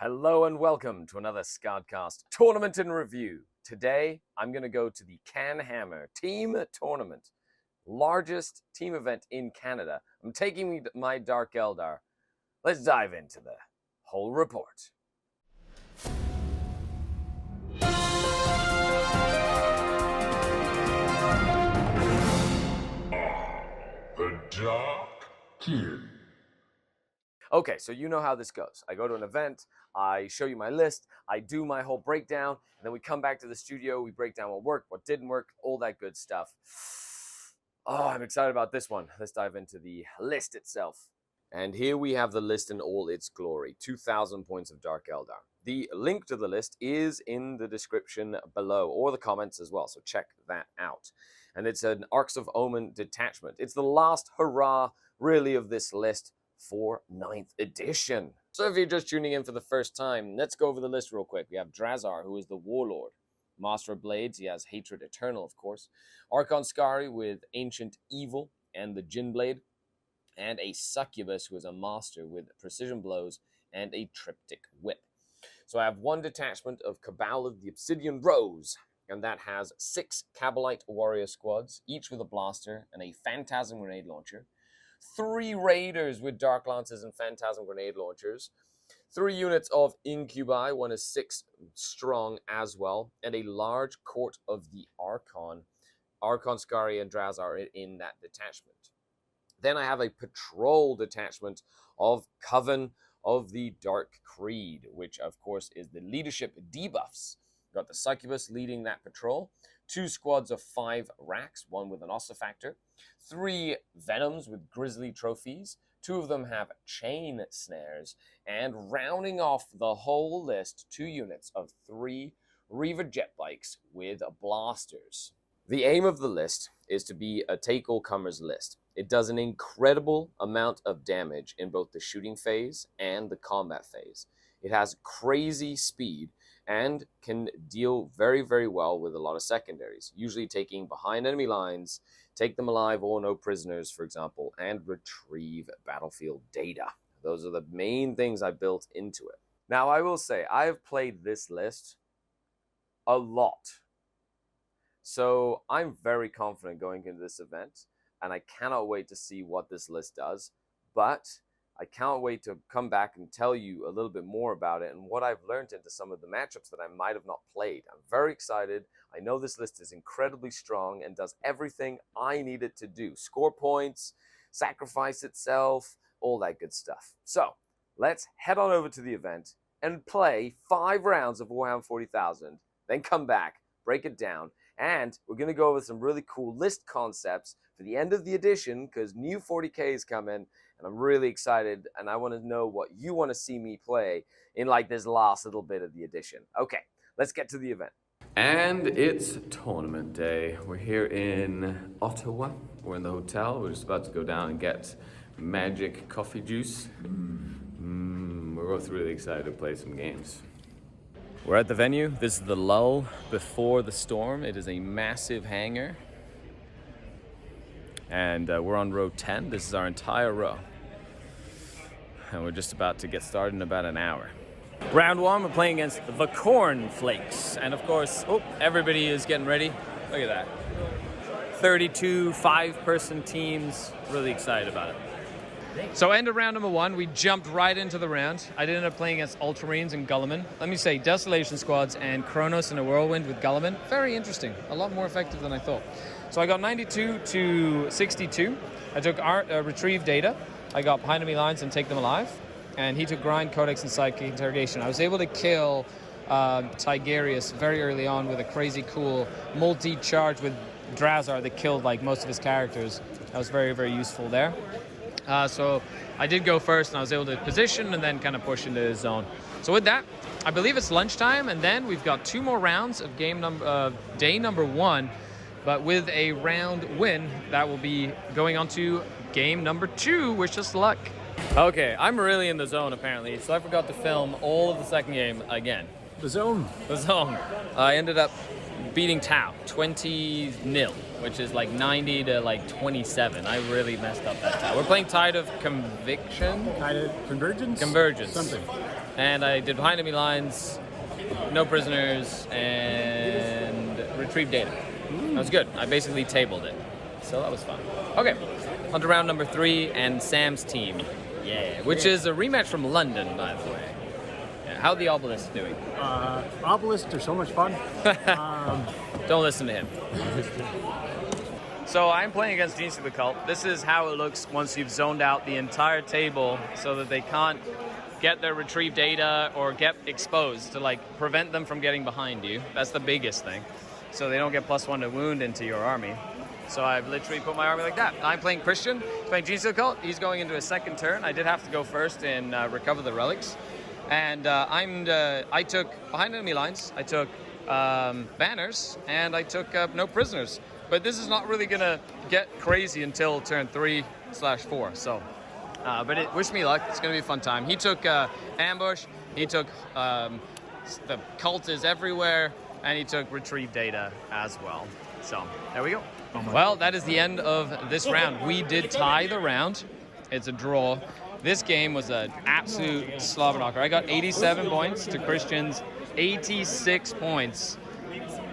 Hello and welcome to another Skaredcast Tournament in Review. Today, I'm going to go to the Canhammer Team Tournament, largest team event in Canada. I'm taking my Dark Eldar. Let's dive into the whole report. The Dark King. Okay, so you know how this goes. I go to an event, I show you my list, I do my whole breakdown, and then we come back to the studio, we break down what worked, what didn't work, all that good stuff. Oh, I'm excited about this one. Let's dive into the list itself. And here we have the list in all its glory. 2,000 points of Dark Eldar. The link to the list is in the description below, or the comments as well, so check that out. And it's an Arcs of Omen detachment. It's the last hurrah, really, of this list for 9th edition. So if you're just tuning in for the first time, let's go over the list real quick. We have Drazar, who is the Warlord. Master of Blades, he has Hatred Eternal, of course. Archon Skari with Ancient Evil and the Jin Blade. And a Succubus, who is a Master with Precision Blows and a Triptych Whip. So I have one detachment of Cabal of the Obsidian Rose, and that has 6 Cabalite warrior squads, each with a blaster and a Phantasm grenade launcher. 3 Raiders with Dark Lances and Phantasm grenade launchers. 3 units of Incubi, one is 6 strong as well, and a large Court of the Archon. Archon, Skari, and Drazar are in that detachment. Then I have a patrol detachment of Coven of the Dark Creed, which of course is the leadership debuffs. Got the Succubus leading that patrol. 2 squads of 5 Racks, one with an Ossifactor. 3 Venoms with Grizzly trophies. 2 of them have Chain Snares. And rounding off the whole list, 2 units of 3 Reaver Jet Bikes with blasters. The aim of the list is to be a take-all-comers list. It does an incredible amount of damage in both the shooting phase and the combat phase. It has crazy speed and can deal very, very well with a lot of secondaries, usually taking behind enemy lines, take them alive or no prisoners, for example, and retrieve battlefield data. Those are the main things I built into it. Now, I will say, I have played this list a lot. So I'm very confident going into this event, and I cannot wait to see what this list does. But I can't wait to come back and tell you a little bit more about it and what I've learned into some of the matchups that I might have not played. I'm very excited. I know this list is incredibly strong and does everything I need it to do. Score points, sacrifice itself, all that good stuff. So let's head on over to the event and play 5 rounds of Warhammer 40,000, then come back, break it down, and we're going to go over some really cool list concepts for the end of the edition because new 40Ks come in. And I'm really excited, and I want to know what you want to see me play in like this last little bit of the edition. Okay, let's get to the event. And it's tournament day. We're here in Ottawa. We're in the hotel. We're just about to go down and get magic coffee juice. We're both really excited to play some games. We're at the venue. This is the lull before the storm. It is a massive hangar. And we're on row 10. This is our entire row. And we're just about to get started in about an hour. Round 1, we're playing against the Cornflakes. And of course, everybody is getting ready. Look at that. 32 5-person teams. Really excited about it. So end of round number 1, we jumped right into the round. I did end up playing against Ultramarines and Guilliman. Let me say, Desolation Squads and Kronos in a Whirlwind with Guilliman. Very interesting. A lot more effective than I thought. So I got 92 to 62. I took retrieve data. I got behind enemy lines and take them alive. And he took grind, codex, and psychic interrogation. I was able to kill Tigerius very early on with a crazy cool multi-charge with Drazar that killed like most of his characters. That was very, very useful there. So I did go first, and I was able to position and then kind of push into his zone. So with that, I believe it's lunchtime, and then we've got 2 more rounds of day number 1. But with a round win, that will be going on to game number 2. Wish us luck. Okay, I'm really in the zone apparently, so I forgot to film all of the second game again. The zone. I ended up beating Tau 20-0, which is like 90 to like 27. I really messed up that Tau. We're playing Tide of Conviction. Tide of Convergence? Convergence. Something. and I did behind enemy lines, no prisoners, and retrieve data. That was good. I basically tabled it, so that was fun. Okay, on to round number 3 and Sam's team. Yeah, which is a rematch from London, by the way. Yeah, how the Obelisk doing? Obelisks are so much fun. Don't listen to him. So I'm playing against Genestealer Cult. This is how it looks once you've zoned out the entire table so that they can't get their retrieve data or get exposed, to like prevent them from getting behind you. That's the biggest thing. So they don't get +1 to wound into your army. So I've literally put my army like that. I'm playing Christian, playing Genestealer Cult. He's going into a second turn. I did have to go first and recover the relics. And I took behind enemy lines, I took banners, and I took no prisoners. But this is not really gonna get crazy until turn 3/4. So, wish me luck. It's gonna be a fun time. He took ambush. He took the cult is everywhere, and he took retrieve data as well. So there we go. Well, that is the end of this round. We did tie the round. It's a draw. This game was an absolute slobber knocker. I got 87 points to Christian's 86 points.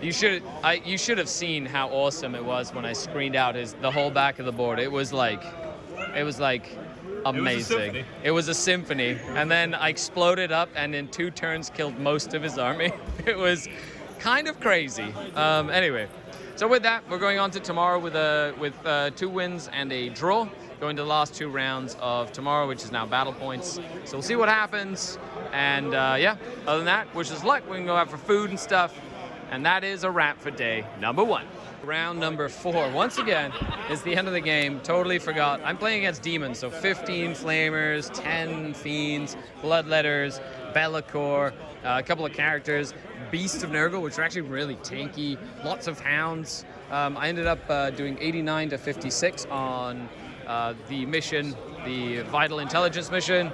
You should have seen how awesome it was when I screened out the whole back of the board. It was like amazing. It was a symphony. And then I exploded up and in 2 turns killed most of his army. It was kind of crazy. Anyway, so with that, we're going on to tomorrow with 2 wins and a draw. Going to the last 2 rounds of tomorrow, which is now battle points. So we'll see what happens. And yeah, other than that, wish us luck. We can go out for food and stuff. And that is a wrap for day number 1. Round number 4, once again, is the end of the game. Totally forgot. I'm playing against Demons, so 15 Flamers, 10 Fiends, Bloodletters, Be'lakor, a couple of characters, Beasts of Nurgle, which are actually really tanky, lots of Hounds. I ended up doing 89 to 56 on the mission, the Vital Intelligence mission.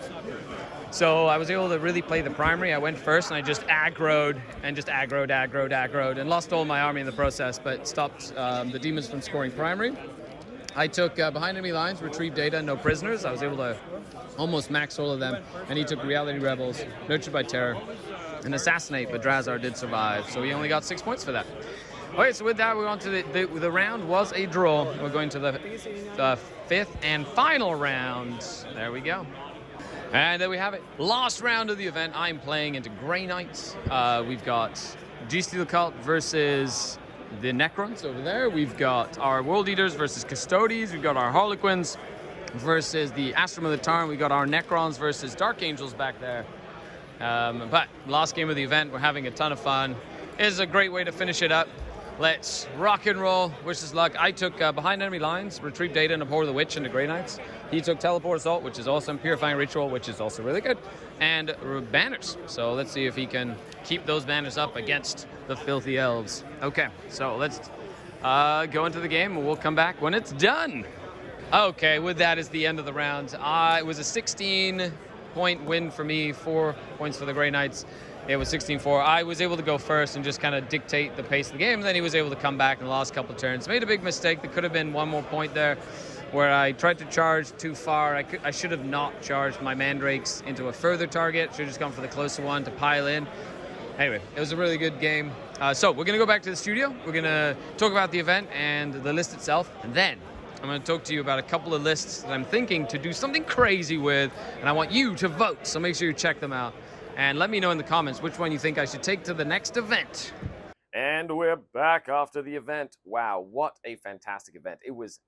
So I was able to really play the primary. I went first and I just aggroed and lost all my army in the process, but stopped the Demons from scoring primary. I took behind enemy lines, retrieved data, no prisoners. I was able to almost max all of them, and he took Reality Rebels, Nurtured by Terror, and Assassinate, but Drazar did survive, so he only got 6 points for that. Okay, so with that, we're on to the round was a draw. We're going to the 5th and final round. There we go. And there we have it. Last round of the event. I'm playing into Grey Knights. We've got Genestealer Cult versus the Necrons over there. We've got our World Eaters versus Custodes. We've got our Harlequins versus the Astrum of the Tarn. We've got our Necrons versus Dark Angels back there. But last game of the event, we're having a ton of fun. It is a great way to finish it up. Let's rock and roll. Wish us luck. I took behind enemy lines, retrieve data, and abhor the witch into Grey Knights. He took teleport assault, which is awesome. Purifying ritual, which is also really good, and banners. So let's see if he can keep those banners up against the filthy elves. Okay, so let's go into the game, and we'll come back when it's done. Okay, with that is the end of the round. It was a 16-point win for me, 4 points for the Grey Knights. It was 16-4. I was able to go first and just kind of dictate the pace of the game. And then he was able to come back in the last couple of turns. Made a big mistake. There could have been 1 more point there where I tried to charge too far. I should have not charged my Mandrakes into a further target. Should have just gone for the closer one to pile in. Anyway, it was a really good game. So we're going to go back to the studio. We're going to talk about the event and the list itself. And then I'm going to talk to you about a couple of lists that I'm thinking to do something crazy with. And I want you to vote. So make sure you check them out. And let me know in the comments which one you think I should take to the next event. And we're back after the event. Wow, what a fantastic event. It was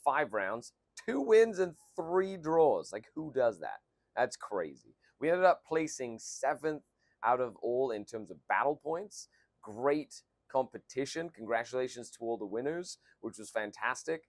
5 rounds, 2 wins and 3 draws. Like, who does that? That's crazy. We ended up placing 7th out of all in terms of battle points. Great competition. Congratulations to all the winners, which was fantastic.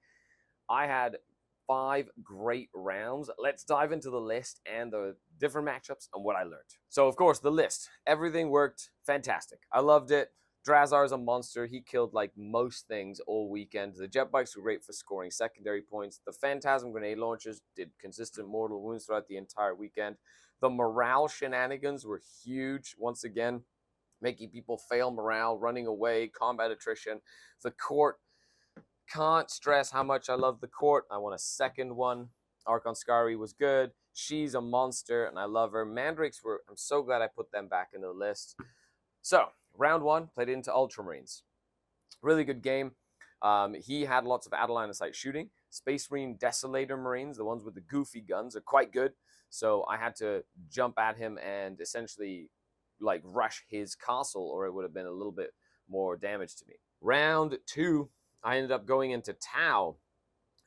I had 5 great rounds. Let's dive into the list and the different matchups and what I learned. So, of course, the list. Everything worked fantastic. I loved it. Drazar is a monster. He killed like most things all weekend. The jet bikes were great for scoring secondary points. The Phantasm grenade launchers did consistent mortal wounds throughout the entire weekend. The morale shenanigans were huge. Once again, making people fail morale, running away, combat attrition. The court, can't stress how much I love the court. I want a second one. Archon Skari was good. She's a monster, and I love her. Mandrakes I'm so glad I put them back in the list. So, round 1, played into Ultramarines. Really good game. He had lots of out-of-line of sight shooting. Space Marine Desolator Marines, the ones with the goofy guns, are quite good. So I had to jump at him and essentially like rush his castle, or it would have been a little bit more damage to me. Round 2, I ended up going into Tau,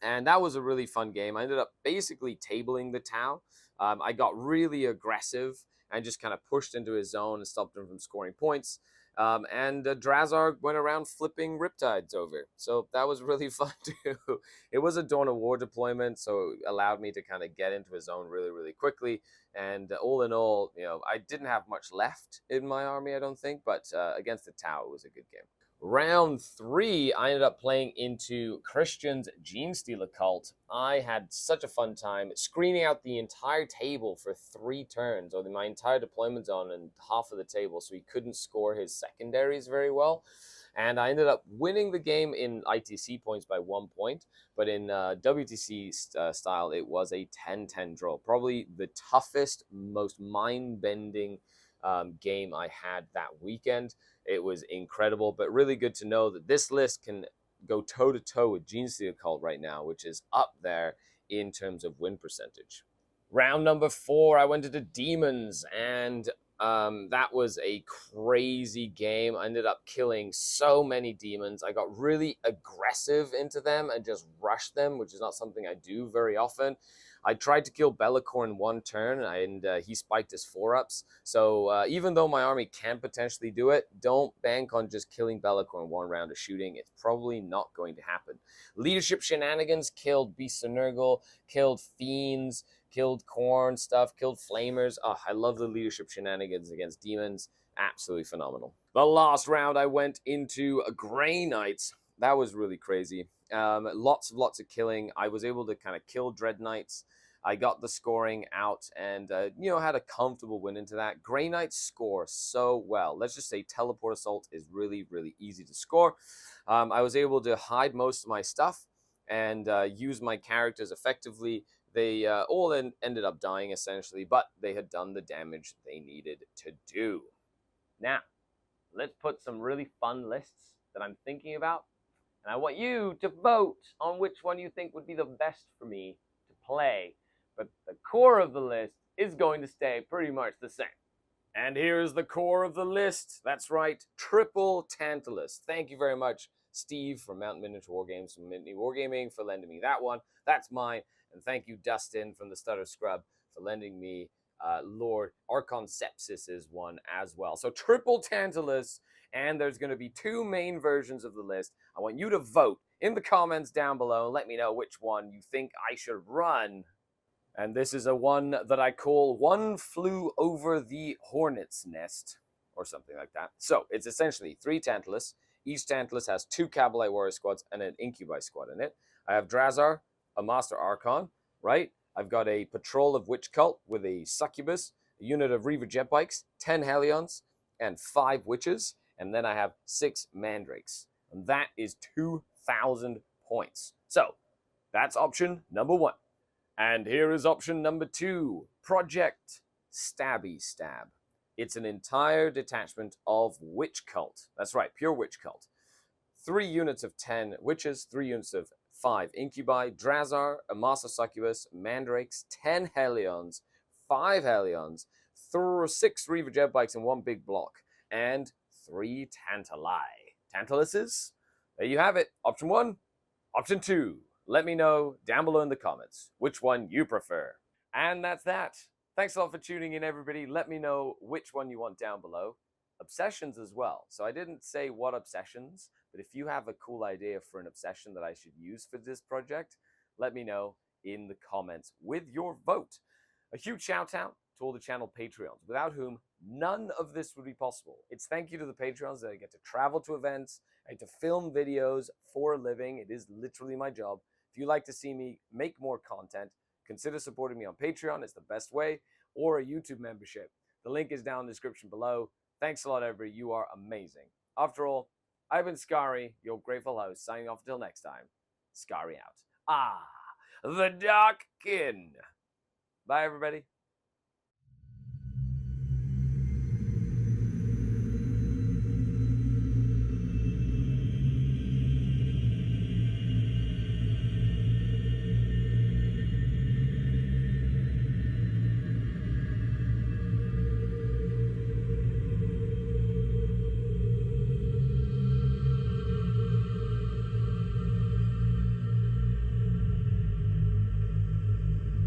and that was a really fun game. I ended up basically tabling the Tau. I got really aggressive and just kind of pushed into his zone and stopped him from scoring points. And Drazar went around flipping Riptides over. So that was really fun too. It was a Dawn of War deployment, so it allowed me to kind of get into his zone really, really quickly. And all in all, I didn't have much left in my army, I don't think, but against the Tau, it was a good game. Round 3, I ended up playing into Christian's Genestealer Cult. I had such a fun time screening out the entire table for 3 turns, or my entire deployment zone and half of the table, so he couldn't score his secondaries very well. And I ended up winning the game in ITC points by 1 point, but in WTC style, it was a 10-10 draw. Probably the toughest, most mind-bending game I had that weekend. It was incredible, but really good to know that this list can go toe-to-toe with Genestealer Cult right now, which is up there in terms of win percentage. Round number 4, I went into Demons, and that was a crazy game. I ended up killing so many demons. I got really aggressive into them and just rushed them, which is not something I do very often. I tried to kill Bellicor in 1 turn, and he spiked his 4-ups. So even though my army can potentially do it, don't bank on just killing Bellicor in 1 round of shooting. It's probably not going to happen. Leadership shenanigans killed Beasts of Nurgle, killed Fiends, killed Corn stuff, killed Flamers. Oh, I love the leadership shenanigans against Demons. Absolutely phenomenal. The last round, I went into Grey Knights. That was really crazy. Lots of killing. I was able to kind of kill Dread Knights. I got the scoring out and, had a comfortable win into that. Grey Knights score so well. Let's just say Teleport Assault is really, really easy to score. I was able to hide most of my stuff and use my characters effectively. They all ended up dying, essentially, but they had done the damage they needed to do. Now, let's put some really fun lists that I'm thinking about, and I want you to vote on which one you think would be the best for me to play. But the core of the list is going to stay pretty much the same. And here's the core of the list. That's right, Triple Tantalus. Thank you very much, Steve from Mountain Miniature Wargames, from Mini Wargaming, for lending me that one. That's mine. And thank you, Dustin from the Stutter Scrub, for lending me Lord Archon Sepsis's one as well. So Triple Tantalus, and there's going to be 2 main versions of the list. I want you to vote in the comments down below and let me know which one you think I should run. And this is a one that I call One Flew Over the Hornet's Nest, or something like that. So it's essentially 3 Tantalus. Each Tantalus has 2 Kabalite Warrior squads and an Incubi squad in it. I have Drazar, a Master Archon, right? I've got a Patrol of Witch Cult with a Succubus, a unit of Reaver Jet Bikes, 10 Hellions, and 5 Witches. And then I have 6 Mandrakes. And that is 2,000 points. So that's option number 1. And here is option number 2, Project Stabby Stab. It's an entire detachment of Witch Cult. That's right, pure Witch Cult. 3 units of 10 Witches, 3 units of 5 Incubi, Drazar, a Master Succubus, Mandrakes, 10 Hellions, 5 Hellions, 6 Reaver Jet Bikes in 1 big block, and 3 Tantalai. Tantaluses? There you have it. Option 1, option 2. Let me know down below in the comments which one you prefer. And that's that. Thanks a lot for tuning in, everybody. Let me know which one you want down below. Obsessions as well. So I didn't say what obsessions, but if you have a cool idea for an obsession that I should use for this project, let me know in the comments with your vote. A huge shout out to all the channel Patreons, without whom none of this would be possible. It's thank you to the Patreons that I get to travel to events, I get to film videos for a living. It is literally my job. If you'd like to see me make more content, consider supporting me on Patreon. It's the best way, or a YouTube membership. The link is down in the description below. Thanks a lot, everybody. You are amazing. After all, I've been Skari, your grateful host, signing off until next time. Skari out. The Dark Kin. Bye, everybody.